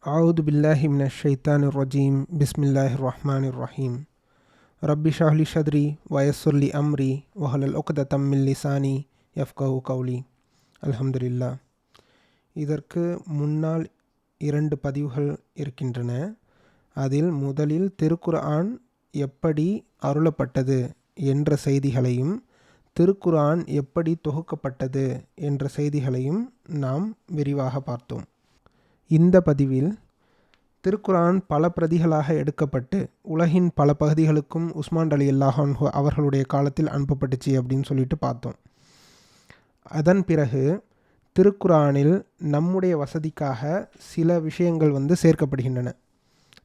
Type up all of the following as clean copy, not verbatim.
أعوذ بالله من الشيطان الرجيم بسم الله الرحمن الرحيم رب اشرح لي صدري ويسر لي أمري واحلل عقدة من لساني يفقهوا قولي அல்ஹம்துலில்லா. இதற்கு முன்னால் 2 பதிவுகள் இருக்கின்றன. அதில் முதலில் திருக்குர்ஆன் எப்படி அருளப்பட்டது என்ற செய்திகளையும் திருக்குர்ஆன் எப்படி தொகுக்கப்பட்டது என்ற செய்திகளையும் நாம் விரிவாக பார்த்தோம். இந்த பதிவில் திருக்குர்ஆன் பல பிரதிகளாக எடுக்கப்பட்டு உலகின் பல பகுதிகளுக்கும் உஸ்மான் ரலியல்லாஹு அன்ஹு அவர்களுடைய காலத்தில் அனுப்பப்பட்டுச்சு அப்படின்னு சொல்லிட்டு பார்த்தோம். அதன் பிறகு திருக்குர்ஆனில் நம்முடைய வசதிக்காக சில விஷயங்கள் சேர்க்கப்படுகின்றன.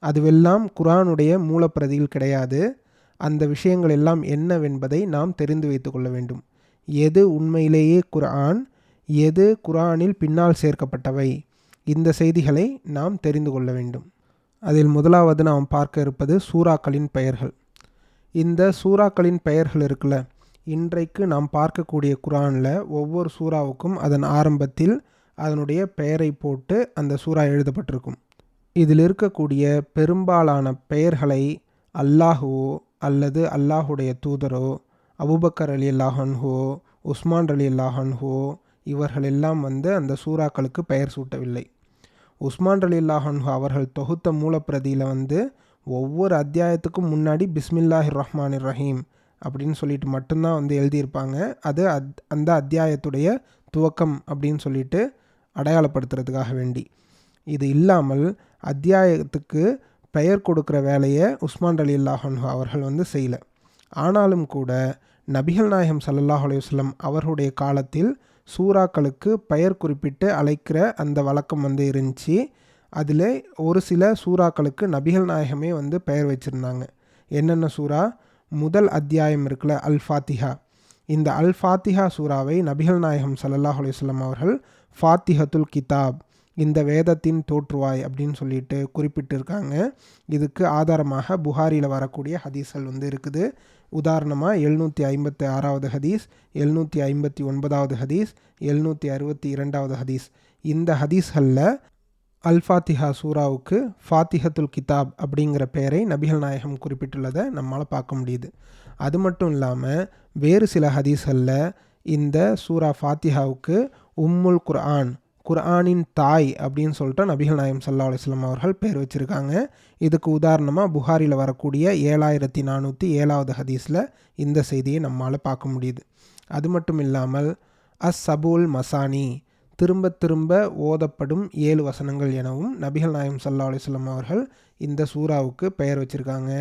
அதுவெல்லாம் குர்ஆனுடைய மூலப்பிரதியில் கிடையாது. அந்த விஷயங்கள் எல்லாம் என்னவென்பதை நாம் தெரிந்து வைத்து கொள்ள வேண்டும். எது உண்மையிலேயே குர்ஆன், எது குர்ஆனில் பின்னால் சேர்க்கப்பட்டவை, இந்த செய்திகளை நாம் தெரிந்து கொள்ள வேண்டும். அதில் முதலாவது நாம் பார்க்க இருப்பது சூறாக்களின் பெயர்கள். இந்த சூறாக்களின் பெயர்கள் இருக்குல்ல, இன்றைக்கு நாம் பார்க்கக்கூடிய குர்ஆனில் ஒவ்வொரு சூறாவுக்கும் அதன் ஆரம்பத்தில் அதனுடைய பெயரை போட்டு அந்த சூறா எழுதப்பட்டிருக்கும். இதில் இருக்கக்கூடிய பெரும்பாலான பெயர்களை அல்லாஹுவோ அல்லது அல்லாஹுடைய தூதரோ அபூபக்கர் ரலியல்லாஹு அன்ஹுவோ உஸ்மான் ரலியல்லாஹு அன்ஹுவோ இவர்களெல்லாம் அந்த சூறாக்களுக்கு பெயர் சூட்டவில்லை. உஸ்மான் ரலியல்லாஹு அன்ஹு அவர்கள் தொகுத்த மூலப்பிரதியில் ஒவ்வொரு அத்தியாயத்துக்கும் முன்னாடி பிஸ்மில்லாஹிர் ரஹ்மானிர் ரஹீம் அப்படின்னு சொல்லிட்டு மட்டும்தான் எழுதியிருப்பாங்க. அது அந்த அத்தியாயத்துடைய துவக்கம் அப்படின்னு சொல்லிட்டு அடையாளப்படுத்துறதுக்காக வேண்டி. இது இல்லாமல் அத்தியாயத்துக்கு பெயர் கொடுக்குற வேலையை உஸ்மான் ரலியல்லாஹு அன்ஹு அவர்கள் செய்யலை. ஆனாலும் கூட நபிகள் நாயகம் ஸல்லல்லாஹு அலைஹி வஸல்லம் அவர்களுடைய காலத்தில் சூறாக்களுக்கு பெயர் குறிப்பிட்டு அழைக்கிற அந்த வழக்கம் இருந்துச்சு. அதில் ஒரு சில சூறாக்களுக்கு நபிகள் நாயகமே பெயர் வச்சுருந்தாங்க. என்னென்ன சூறா? முதல் அத்தியாயம் இருக்குல்ல, அல் ஃபாத்திஹா. இந்த அல் ஃபாத்திஹா சூறாவை நபிகள் நாயகம் ஸல்லல்லாஹு அலைஹி வஸல்லம் அவர்கள் ஃபாத்திஹத்துல் கிதாப், இந்த வேதத்தின் தோற்றுவாய் அப்படின்னு சொல்லிட்டு குறிப்பிட்டிருக்காங்க. இதுக்கு ஆதாரமாக புகாரியில் வரக்கூடிய ஹதீஸ்கள் இருக்குது. உதாரணமாக 756வது ஹதீஸ், 759வது ஹதீஸ், 762வது ஹதீஸ். இந்த ஹதீஸ்களில் அல் ஃபாத்திஹா சூறாவுக்கு ஃபாத்திஹத்துல் கிதாப் அப்படிங்கிற பெயரை நபிகள் நாயகம் குறிப்பிட்டுள்ளதை நம்மளால் பார்க்க முடியுது. அது மட்டும் இல்லாமல் வேறு சில ஹதீஸ்களில் இந்த சூரா ஃபாத்திஹாவுக்கு உம்முல் குர்ஆன், குர்ஆனின் தாய் அப்படின்னு சொல்லிட்டு நபிகள் நாயகம் ஸல்லல்லாஹு அலைஹி வஸல்லம் அவர்கள் பேர் வச்சுருக்காங்க. இதுக்கு உதாரணமாக புகாரியில் வரக்கூடிய 7407வது ஹதீஸில் இந்த செய்தியை நம்மால் பார்க்க முடியுது. அது மட்டும் இல்லாமல் சபுல் மசானி, திரும்ப திரும்ப ஓதப்படும் 7 வசனங்கள் எனவும் நபிகள் நாயகம் ஸல்லல்லாஹு அலைஹி வஸல்லம் அவர்கள் இந்த சூறாவுக்கு பெயர் வச்சுருக்காங்க.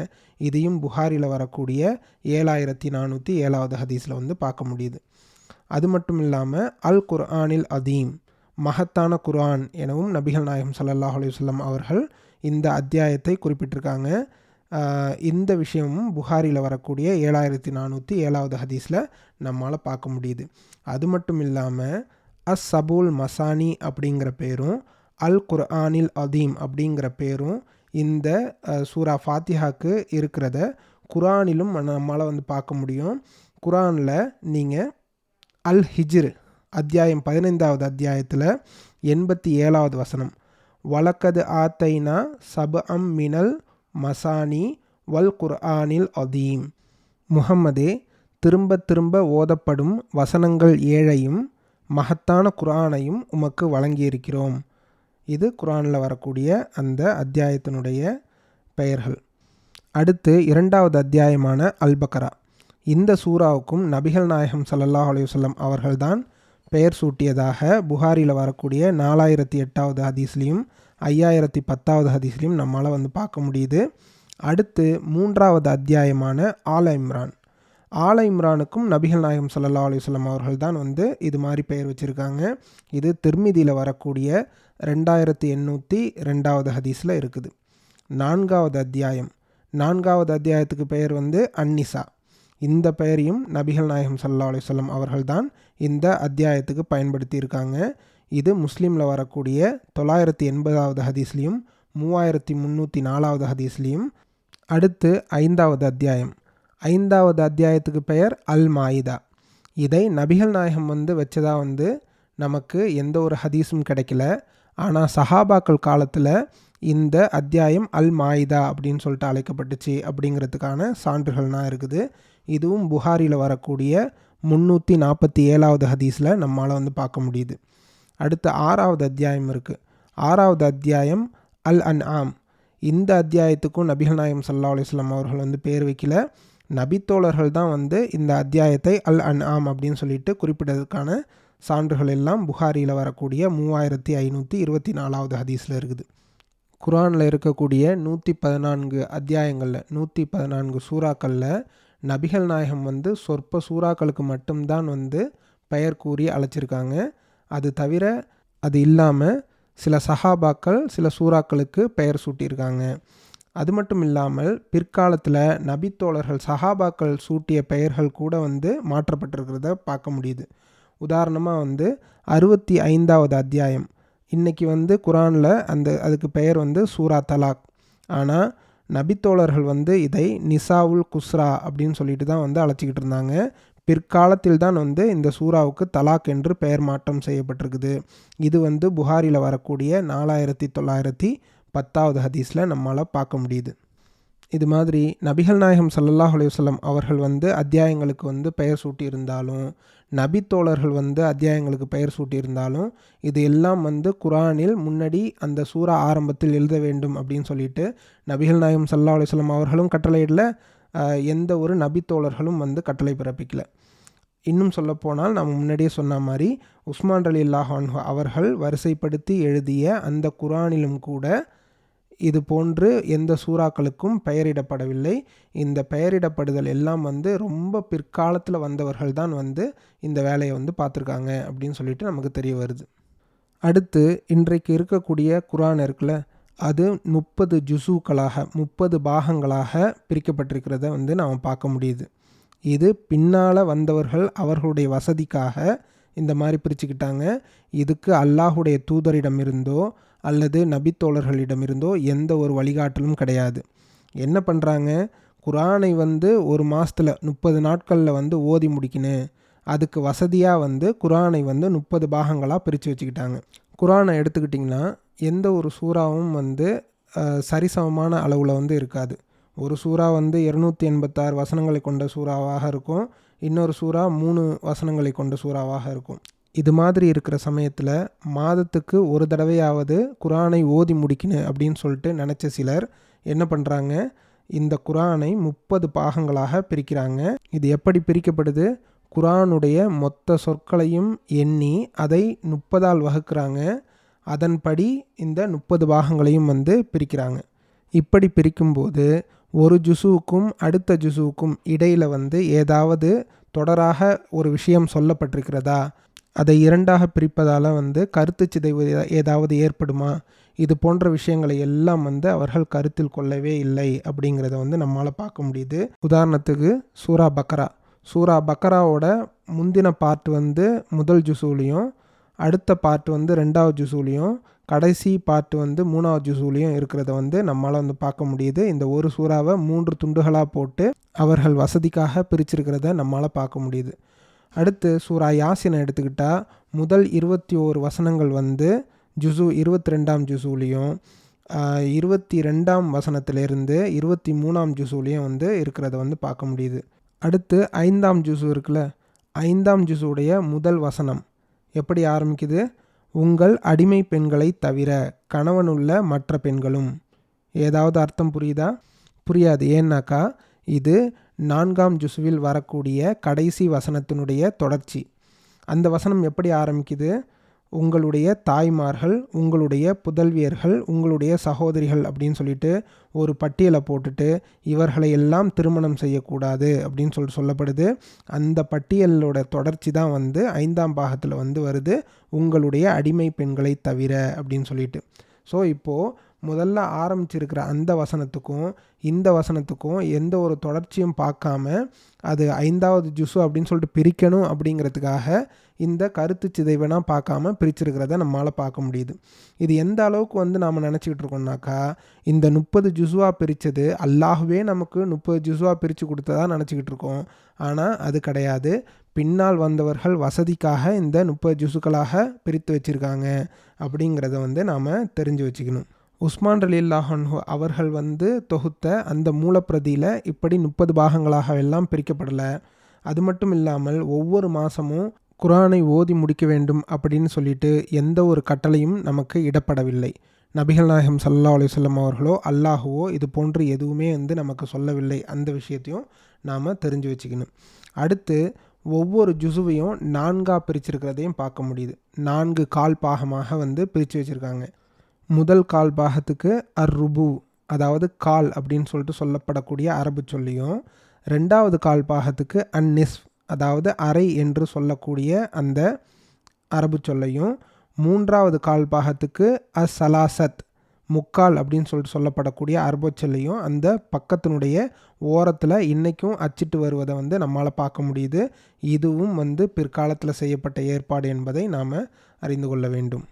இதையும் புகாரியில் வரக்கூடிய 7407வது ஹதீஸில் பார்க்க முடியுது. அது மட்டும் இல்லாமல் அல் குர்ஆனில் அதீம், மகத்தான குர்ஆன் எனவும் நபிகள் நாயகம் ஸல்லல்லாஹு அலைஹி வஸல்லம் அவர்கள் இந்த அத்தியாயத்தை குறிப்பிட்டிருக்காங்க. இந்த விஷயமும் புகாரியில் வரக்கூடிய 7407வது ஹதீஸில் நம்மளால் பார்க்க முடியுது. அது மட்டும் இல்லாமல் சபுல் மசானி அப்படிங்கிற பேரும் அல் குர்ஆனில் அதீம் அப்படிங்கிற பேரும் இந்த சூரா ஃபாத்திஹாக்கு இருக்கிறத குர்ஆனிலும் நம்மளால் பார்க்க முடியும். குர்ஆனில் நீங்கள் அல் ஹிஜ்ர் அத்தியாயம் 15வது அத்தியாயத்தில் 87வது வசனம், வலக்கது ஆத்தைனா சபஅம் மினல் மசானி வல் குர்ஆனில் அதீம், முஹம்மதே திரும்ப திரும்ப ஓதப்படும் வசனங்கள் 7ஐயும் மகத்தான குர்ஆனையும் உமக்கு வழங்கியிருக்கிறோம். இது குர்ஆனில் வரக்கூடிய அந்த அத்தியாயத்தினுடைய பெயர்கள். அடுத்து 2வது அத்தியாயமான அல் பக்ரா. இந்த சூறாவுக்கும் நபிகள் நாயகம் ஸல்லல்லாஹு அலைஹி வஸல்லம் அவர்கள்தான் பெயர் சூட்டியதாக புகாரியில் வரக்கூடிய 4008வது ஹதீஸ்லையும் 5010வது ஹதீஸ்லையும் நம்மளால் பார்க்க முடியுது. அடுத்து 3வது அத்தியாயமான ஆல இம்ரான். ஆல இம்ரானுக்கும் நபிகள் நாயகம் ஸல்லல்லாஹு அலைஹி வஸல்லம் அவர்கள் தான் இது மாதிரி பெயர் வச்சுருக்காங்க. இது திர்மிதியில் வரக்கூடிய 2802வது ஹதீஸில் இருக்குது. 4வது அத்தியாயம், 4வது அத்தியாயத்துக்கு பெயர் அன்னிசா. இந்த பெயரையும் நபிகள் நாயகம் ஸல்லல்லாஹு அலைஹி வஸல்லம் அவர்கள்தான் இந்த அத்தியாயத்துக்கு பயன்படுத்தியிருக்காங்க. இது முஸ்லீமில் வரக்கூடிய 980வது ஹதீஸ்லையும் 3304வது ஹதீஸ்லையும். அடுத்து 5வது அத்தியாயம், 5வது அத்தியாயத்துக்கு பெயர் அல் மாயிதா. இதை நபிகள் நாயகம் வச்சதா நமக்கு எந்த ஒரு ஹதீஸும் கிடைக்கல. ஆனால் சஹாபாக்கள் காலத்தில் இந்த அத்தியாயம் அல் மாயிதா அப்படின்னு சொல்லிட்டு அழைக்கப்பட்டுச்சு அப்படிங்கிறதுக்கான சான்றுகள்லாம் இருக்குது. இதுவும் புகாரியில் வரக்கூடிய 347வது ஹதீஸில் நம்மளால் வந்து பார்க்க முடியுது. அடுத்து 6வது அத்தியாயம் இருக்குது. 6வது அத்தியாயம் அல் அன்ஆம். இந்த அத்தியாயத்துக்கும் நபிகள் நாயகம் ஸல்லல்லாஹு அலைஹி வஸல்லம் அவர்கள் வந்து பேர் வைக்கல. நபித்தோழர்கள் தான் வந்து இந்த அத்தியாயத்தை அல் அன்ஆம் அப்படின்னு சொல்லிட்டு குறிப்பிட்டதுக்கான சான்றுகள் எல்லாம் புகாரியில் வரக்கூடிய 3524வது ஹதீஸில் இருக்குது. குர்ஆனில் இருக்கக்கூடிய 114 அத்தியாயங்களில் 114 சூறாக்களில் நபிகள் நாயகம் வந்து சொற்ப சூறாக்களுக்கு மட்டும்தான் வந்து பெயர் கூறி அழைச்சிருக்காங்க. அது தவிர அது இல்லாமல் சில சஹாபாக்கள் சில சூறாக்களுக்கு பெயர் சூட்டியிருக்காங்க. அது மட்டும் இல்லாமல் பிற்காலத்தில் நபித்தோழர்கள் சஹாபாக்கள் சூட்டிய பெயர்கள் கூட வந்து மாற்றப்பட்டிருக்கிறத பார்க்க முடியுது. உதாரணமாக வந்து 65வது அத்தியாயம் இன்றைக்கி வந்து குர்ஆனில் அதுக்கு பெயர் வந்து சூரா தலாக். ஆனால் நபித்தோழர்கள் வந்து இதை நிசாவுல் குஸ்ரா அப்படின்னு சொல்லிட்டு தான் வந்து அழைச்சிக்கிட்டு இருந்தாங்க. பிற்காலத்தில் தான் வந்து இந்த சூறாவுக்கு தலாக் என்று பெயர் மாற்றம் செய்யப்பட்டிருக்குது. இது வந்து புகாரியில் வரக்கூடிய 4910வது ஹதீஸில் நம்மளால் பார்க்க முடியுது. இது மாதிரி நபிகள் நாயகம் ஸல்லல்லாஹு அலைஹி வஸல்லம் அவர்கள் வந்து அத்தியாயங்களுக்கு வந்து பெயர் சூட்டியிருந்தாலும் நபித்தோழர்கள் வந்து அத்தியாயங்களுக்கு பெயர் சூட்டியிருந்தாலும் இது எல்லாம் வந்து குர்ஆனில் முன்னாடி அந்த சூறா ஆரம்பத்தில் எழுத வேண்டும் அப்படின்னு சொல்லிட்டு நபிகள் நாயகம் ஸல்லல்லாஹு அலைஹி வஸல்லம் அவர்களும் கட்டளையிடல, எந்த ஒரு நபித்தோழர்களும் வந்து கட்டளை பிறப்பிக்கல. இன்னும் சொல்லப்போனால் நம்ம முன்னாடியே சொன்ன மாதிரி உஸ்மான் ரலியல்லாஹு அன்ஹு அவர்கள் வரிசைப்படுத்தி எழுதிய அந்த குர்ஆனிலும் கூட இது போன்று எந்த சூறாக்களுக்கும் பெயரிடப்படவில்லை. இந்த பெயரிடப்படுதல் எல்லாம் வந்து ரொம்ப பிற்காலத்தில் வந்தவர்கள் தான் வந்து இந்த வேலையை வந்து பார்த்துருக்காங்க அப்படின்னு சொல்லிட்டு நமக்கு தெரிய வருது. அடுத்து இன்றைக்கு இருக்கக்கூடிய குர்ஆன் இருக்குல்ல, அது 30 ஜுஸூக்களாக 30 பாகங்களாக பிரிக்கப்பட்டிருக்கிறத வந்து நாம் பார்க்க முடியுது. இது பின்னால் வந்தவர்கள் அவர்களுடைய வசதிக்காக இந்த மாதிரி பிரிச்சுக்கிட்டாங்க. இதுக்கு அல்லாஹுடைய தூதரிடமிருந்தோ அல்லது நபித்தோழர்களிடமிருந்தோ எந்த ஒரு வழிகாட்டலும் கிடையாது. என்ன பண்ணுறாங்க, குர்ஆனை வந்து ஒரு மாதத்தில் 30 நாட்களில் வந்து ஓதி முடிக்கணும். அதுக்கு வசதியாக வந்து குர்ஆனை வந்து 30 பாகங்களாக பிரித்து வச்சுக்கிட்டாங்க. குர்ஆனை எடுத்துக்கிட்டிங்கன்னா எந்த ஒரு சூறாவும் வந்து சரிசமமான அளவில் வந்து இருக்காது. ஒரு சூறா வந்து 286 வசனங்களை கொண்ட சூறாவாக இருக்கும், இன்னொரு சூறா 3 வசனங்களை கொண்ட சூறாவாக இருக்கும். இது மாதிரி இருக்கிற சமயத்தில் மாதத்துக்கு ஒரு தடவையாவது குர்ஆனை ஓதி முடிக்கணும் அப்படின்னு சொல்லிட்டு நினச்ச சிலர் என்ன பண்ணுறாங்க, இந்த குர்ஆனை 30 பாகங்களாக பிரிக்கிறாங்க. இது எப்படி பிரிக்கப்படுது, குர்ஆனுடைய மொத்த சொற்களையும் எண்ணி அதை 30ஆல் வகுக்கிறாங்க. அதன்படி இந்த 30 பாகங்களையும் வந்து பிரிக்கிறாங்க. இப்படி பிரிக்கும்போது ஒரு ஜுஸுவுக்கும் அடுத்த ஜுஸுவுக்கும் இடையில் வந்து ஏதாவது தொடராக ஒரு விஷயம் சொல்லப்பட்டிருக்கிறதா, அதை இரண்டாக பிரிப்பதால் வந்து கருத்து சிதைவு ஏதாவது ஏற்படுமா, இது போன்ற விஷயங்களை எல்லாம் வந்து அவர்கள் கருத்தில் கொள்ளவே இல்லை அப்படிங்கிறத வந்து நம்மளால் பார்க்க முடியுது. உதாரணத்துக்கு சூரா பக்கராவோட முந்தின பார்ட் வந்து முதல் ஜுஸூலையும் அடுத்த பார்ட் வந்து 2வது ஜுஸூலையும் கடைசி பார்ட் வந்து 3வது ஜுஸூலையும் இருக்கிறத வந்து நம்மளால் வந்து பார்க்க முடியுது. இந்த ஒரு சூறாவை 3 துண்டுகளாக போட்டு அவர்கள் வசதிக்காக பிரிச்சிருக்கிறத நம்மளால் பார்க்க முடியுது. அடுத்து சூரா யாசினை எடுத்துக்கிட்டால் முதல் 21 வசனங்கள் வந்து 22ஆம் ஜுஸூலையும் 22ஆம் வசனத்திலிருந்து 23ஆம் ஜுஸூலையும் வந்து இருக்கிறத வந்து பார்க்க முடியுது. அடுத்து 5ஆம் ஜுஸு இருக்குல்ல, 5ஆம் ஜுஸுடைய முதல் வசனம் எப்படி ஆரம்பிக்குது, உங்கள் அடிமை பெண்களை தவிர கணவனுள்ள மற்ற பெண்களும். ஏதாவது அர்த்தம் புரியுதா? புரியாது. ஏன்னாக்கா இது 4ஆம் ஜுஸுவில் வரக்கூடிய கடைசி வசனத்தினுடைய தொடர்ச்சி. அந்த வசனம் எப்படி ஆரம்பிக்குது, உங்களுடைய தாய்மார்கள், உங்களுடைய புதல்வியர்கள், உங்களுடைய சகோதரிகள் அப்படின்னு சொல்லிட்டு ஒரு பட்டியலை போட்டுட்டு இவர்களை எல்லாம் திருமணம் செய்யக்கூடாது அப்படின்னு சொல்லப்படுது. அந்த பட்டியலோட தொடர்ச்சி தான் வந்து 5ஆம் பாகத்தில் வந்து வருது, உங்களுடைய அடிமை பெண்களை தவிர அப்படின்னு சொல்லிட்டு. ஸோ இப்போது முதல்ல ஆரம்பிச்சிருக்கிற அந்த வசனத்துக்கும் இந்த வசனத்துக்கும் எந்த ஒரு தொடர்ச்சியும் பார்க்காம அது 5வது ஜுஸு அப்படின்னு சொல்லிட்டு பிரிக்கணும் அப்படிங்கிறதுக்காக இந்த கருத்து சிதைவனா பார்க்காம பிரிச்சிருக்கிறத நம்மளால் பார்க்க முடியுது. இது எந்த அளவுக்கு வந்து நாம் நினச்சிக்கிட்டு இருக்கோம்னாக்கா, இந்த 30 ஜுஸுவாக பிரித்தது அல்லாஹ்வே நமக்கு 30 ஜுஸுவாக பிரித்து கொடுத்ததா நினச்சிக்கிட்டு இருக்கோம். ஆனால் அது கிடையாது. பின்னால் வந்தவர்கள் வசதிக்காக இந்த 30 ஜுஸுக்களாக பிரித்து வச்சுருக்காங்க அப்படிங்கிறத வந்து நாம் தெரிஞ்சு வச்சுக்கணும். உஸ்மான் ரலியல்லாஹு அன்ஹு அவர்கள் தொகுத்த அந்த மூலப்பிரதியில் இப்படி 30 பாகங்களாக எல்லாம் பிரிக்கப்படலை. அது மட்டும் இல்லாமல் ஒவ்வொரு மாதமும் குரானை ஓதி முடிக்க வேண்டும் அப்படின்னு சொல்லிட்டு எந்த ஒரு கட்டளையும் நமக்கு இடப்படவில்லை. நபிகள் நாயகம் ஸல்லல்லாஹு அலைஹி வஸல்லம் அவர்களோ அல்லாஹுவோ இது போன்று எதுவுமே நமக்கு சொல்லவில்லை. அந்த விஷயத்தையும் நாம் தெரிஞ்சு வச்சுக்கணும். அடுத்து ஒவ்வொரு ஜுசுவையும் 4ஆக பிரிச்சிருக்கிறதையும் பார்க்க முடியுது. 4 கால் பாகமாக பிரித்து வச்சுருக்காங்க. முதல் கால் பாகத்துக்கு ருபு, அதாவது கால் அப்படின்னு சொல்லிட்டு சொல்லப்படக்கூடிய அரபு சொல்லியும், 2வது கால் பாகத்துக்கு நிஸ்ஃப், அதாவது அரை என்று சொல்லக்கூடிய அந்த அரபு சொல்லையும், 3வது கால் பாகத்துக்கு சலாசத், முக்கால் அப்படின்னு சொல்லிட்டு சொல்லப்படக்கூடிய அரபு சொல்லையும் அந்த பக்கத்தினுடைய ஓரத்தில் இன்றைக்கும் அச்சிட்டு வருவதை நம்மளால் பார்க்க முடியுது. இதுவும் பிற்காலத்தில் செய்யப்பட்ட ஏற்பாடு என்பதை நாம் அறிந்து கொள்ள வேண்டும்.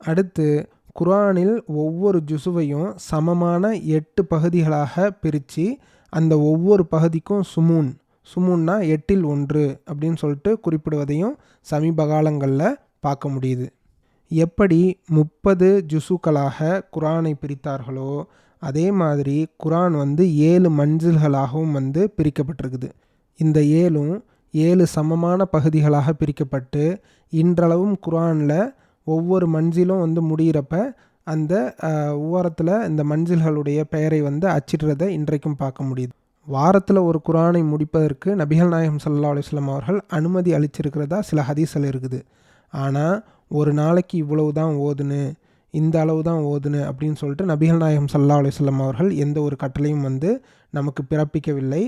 அடுத்து குர்ஆனில் ஒவ்வொரு ஜுசுவையும் சமமான 8 பகுதிகளாக பிரித்து அந்த ஒவ்வொரு பகுதிக்கும் சுமூன்னா 8ல் 1 அப்படின்னு சொல்லிட்டு குறிப்பிடுவதையும் சமீப காலங்களில் பார்க்க முடியுது. எப்படி 30 ஜுசுக்களாக குர்ஆனை பிரித்தார்களோ அதே மாதிரி குர்ஆன் 7 மஞ்சில்களாகவும் பிரிக்கப்பட்டிருக்குது. இந்த 7 சமமான பகுதிகளாக பிரிக்கப்பட்டு இன்றளவும் குர்ஆனில் ஒவ்வொரு மஞ்சிலும் முடிகிறப்ப அந்த ஓரத்தில் இந்த மஞ்சில்களுடைய பெயரை அச்சிடுறதை இன்றைக்கும் பார்க்க முடியுது. வாரத்தில் ஒரு குர்ஆனை முடிப்பதற்கு நபிகள் நாயகம் ஸல்லல்லாஹு அலைஹி வஸல்லம் அவர்கள் அனுமதி அளிச்சிருக்கிறதா சில ஹதீஸ்கள் இருக்குது. ஆனால் ஒரு நாளைக்கு இவ்வளவு தான் ஓதுனு, இந்த அளவு தான் ஓதுனு அப்படின்னு சொல்லிட்டு நபிகள் நாயகம் ஸல்லல்லாஹு அலைஹி வஸல்லம் அவர்கள் எந்த ஒரு கட்டளையும் நமக்கு பிறப்பிக்கவில்லை.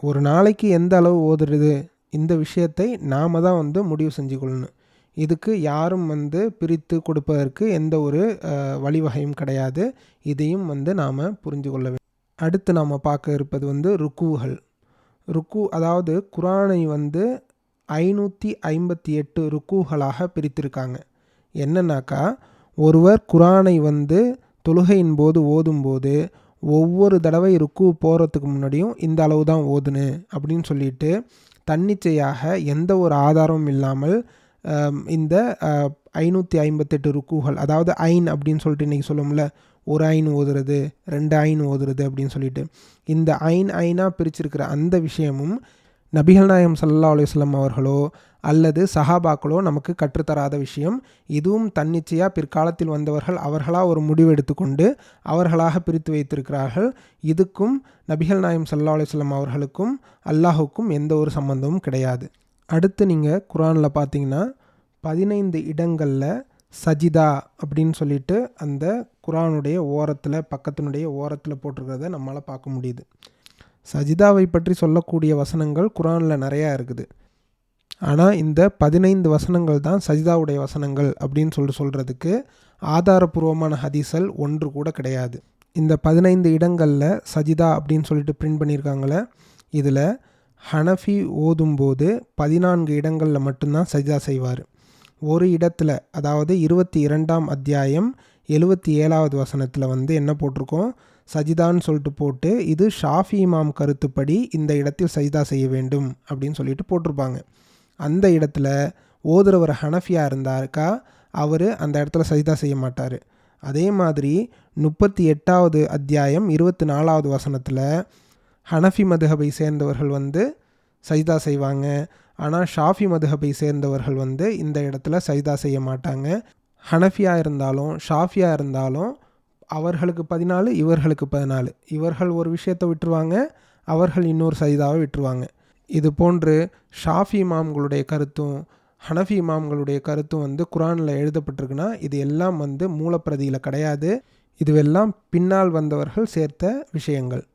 ஒரு நாளைக்கு எந்த அளவு ஓதுறது, இந்த விஷயத்தை நாம் தான் முடிவு செஞ்சு கொள்ளணும். இதுக்கு யாரும் பிரித்து கொடுப்பதற்கு எந்த ஒரு வழிவகையும் கிடையாது. இதையும் நாம் புரிஞ்சு கொள்ள வேண்டும். அடுத்து நாம் பார்க்க இருப்பது ருக்கூகள். ருக்கு அதாவது குர்ஆனை 558 ருக்கூகளாக பிரித்திருக்காங்க. என்னன்னாக்கா, ஒருவர் குர்ஆனை தொழுகையின் போது ஓதும்போது ஒவ்வொரு தடவை ருக்கு போகிறதுக்கு முன்னாடியும் இந்த அளவு தான் ஓதுனு அப்படின்னு சொல்லிட்டு தன்னிச்சையாக எந்த ஒரு ஆதாரமும் இல்லாமல் இந்த 558 ருக்கூகள், அதாவது ஐன் அப்படின்னு சொல்லிட்டு இன்றைக்கி சொல்லுவோம்ல, ஒரு ஐன் ஓதுறது, 2 ஐன் ஓதுறது அப்படின்னு சொல்லிட்டு, இந்த ஐனாக பிரிச்சிருக்கிற அந்த விஷயமும் நபிகள் நாயகம் ஸல்லல்லாஹு அலைஹி வஸல்லம் அவர்களோ அல்லது சஹாபாக்களோ நமக்கு கற்றுத்தராத விஷயம். இதுவும் தன்னிச்சையாக பிற்காலத்தில் வந்தவர்கள் அவர்களாக ஒரு முடிவு எடுத்துக்கொண்டு அவர்களாக பிரித்து வைத்திருக்கிறார்கள். இதுக்கும் நபிகள் நாயகம் ஸல்லல்லாஹு அலைஹி வஸல்லம் அவர்களுக்கும் அல்லாஹுக்கும் எந்த ஒரு சம்பந்தமும் கிடையாது. அடுத்து நீங்கள் குர்ஆனில் பார்த்தீங்கன்னா 15 இடங்களில் சஜிதா அப்படின்னு சொல்லிட்டு அந்த குர்ஆனுடைய ஓரத்தில் பக்கத்தினுடைய ஓரத்தில் போட்டிருக்கிறத நம்மளால் பார்க்க முடியுது. சஜிதாவை பற்றி சொல்லக்கூடிய வசனங்கள் குர்ஆனில் நிறையா இருக்குது. ஆனால் இந்த 15 வசனங்கள் தான் சஜிதாவுடைய வசனங்கள் அப்படின்னு சொல்கிறதுக்கு ஆதாரபூர்வமான ஹதீஸ்கள் ஒன்று கூட கிடையாது. இந்த 15 இடங்களில் சஜிதா அப்படின்னு சொல்லிட்டு பிரிண்ட் பண்ணியிருக்காங்களே, இதில் ஹனஃபி ஓதும்போது 14 இடங்களில் மட்டும்தான் சஜிதா செய்வார். ஒரு இடத்துல, அதாவது 22ஆம் அத்தியாயம் 77வது வசனத்தில் என்ன போட்டிருக்கோம், சஜிதான்னு சொல்லிட்டு போட்டு இது ஷாஃபி இமாம் கருத்துப்படி இந்த இடத்தில் சஜிதா செய்ய வேண்டும் அப்படின்னு சொல்லிட்டு போட்டிருப்பாங்க. அந்த இடத்துல ஓதுறவர் ஹனஃபியாக இருந்தாருக்கா அவர் அந்த இடத்துல சஜிதா செய்ய மாட்டார். அதே மாதிரி 38வது அத்தியாயம் 24வது வசனத்தில் ஹனஃபி மதுஹபை சேர்ந்தவர்கள் சஜிதா செய்வாங்க. ஆனால் ஷாஃபி மதுஹபை சேர்ந்தவர்கள் இந்த இடத்துல சஜிதா செய்ய மாட்டாங்க. ஹனஃபியாக இருந்தாலும் ஷாஃபியாக இருந்தாலும் அவர்களுக்கு 14, இவர்களுக்கு 14. இவர்கள் ஒரு விஷயத்தை விட்டுருவாங்க, அவர்கள் இன்னொரு சஜிதாவை விட்டுருவாங்க. இது போன்று ஷாஃபி இமாம்களுடைய கருத்தும் ஹனஃபி இமாம்களுடைய கருத்தும் குர்ஆனில் எழுதப்பட்டிருக்குன்னா இது எல்லாம் மூலப்பிரதியில் கிடையாது. இதுவெல்லாம் பின்னால் வந்தவர்கள் சேர்த்த விஷயங்கள்.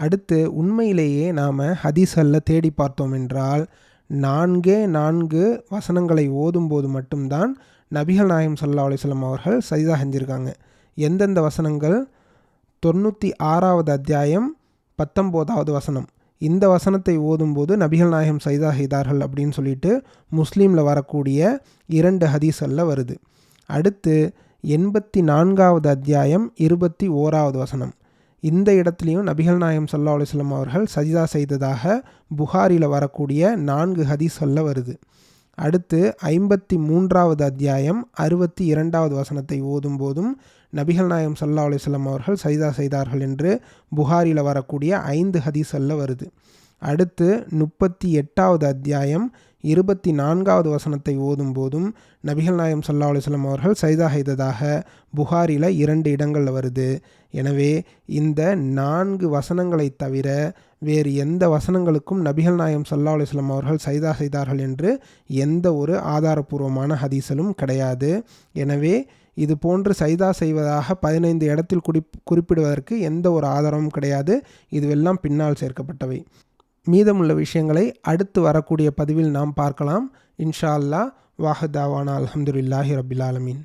அடுத்து உண்மையிலேயே நாம் ஹதீஸ்களில் தேடி பார்த்தோம் என்றால் 4 வசனங்களை ஓதும்போது மட்டும்தான் நபிகள் நாயகம் ஸல்லல்லாஹு அலைஹி வஸல்லம் அவர்கள் சஜிதா செஞ்சுருக்காங்க. எந்தெந்த வசனங்கள்? 96வது அத்தியாயம் 19வது வசனம். இந்த வசனத்தை ஓதும்போது நபிகள் நாயகம் சஜிதா செய்தார்கள் அப்படின்னு சொல்லிட்டு முஸ்லீமில் வரக்கூடிய 2 ஹதீஸ்களில் வருது. அடுத்து 84வது அத்தியாயம் 21வது வசனம். இந்த இடத்துலையும் நபிகள் நாயகம் ஸல்லல்லாஹு அலைஹி வஸல்லம் அவர்கள் சஜிதா செய்ததாக புகாரியில் வரக்கூடிய 4 ஹதீஸ்களில் வருது. அடுத்து 53வது அத்தியாயம் 62வது வசனத்தை ஓதும்போதும் நபிகள் நாயகம் ஸல்லல்லாஹு அலைஹி வஸல்லம் அவர்கள் சஜ்தா செய்தார்கள் என்று புகாரியில் வரக்கூடிய 5 ஹதீஸ்களில் வருது. அடுத்து 38வது அத்தியாயம் 24வது வசனத்தை ஓதும் போதும் நபிகள் நாயகம் ஸல்லல்லாஹு அலைஹி வஸல்லம் அவர்கள் சஜ்தா செய்ததாக புகாரில் 2 இடங்களில் வருது. எனவே இந்த 4 வசனங்களை தவிர வேறு எந்த வசனங்களுக்கும் நபிகள் நாயகம் ஸல்லல்லாஹு அலைஹி வஸல்லம் அவர்கள் சஜ்தா செய்தார்கள் என்று எந்த ஒரு ஆதாரபூர்வமான ஹதீஸிலும் கிடையாது. எனவே இது போன்று சஜ்தா செய்வதாக 15 இடத்தில் குறிப்பிடுவதற்கு எந்த ஒரு ஆதாரமும் கிடையாது. இதுவெல்லாம் பின்னால் சேர்க்கப்பட்டவை. மீதமுள்ள விஷயங்களை அடுத்து வரக்கூடிய பதிவில் நாம் பார்க்கலாம். இன்ஷா அல்லாஹ். வாஹிதாவானா அல்ஹம்துலில்லாஹி ரபில் ஆலமீன்.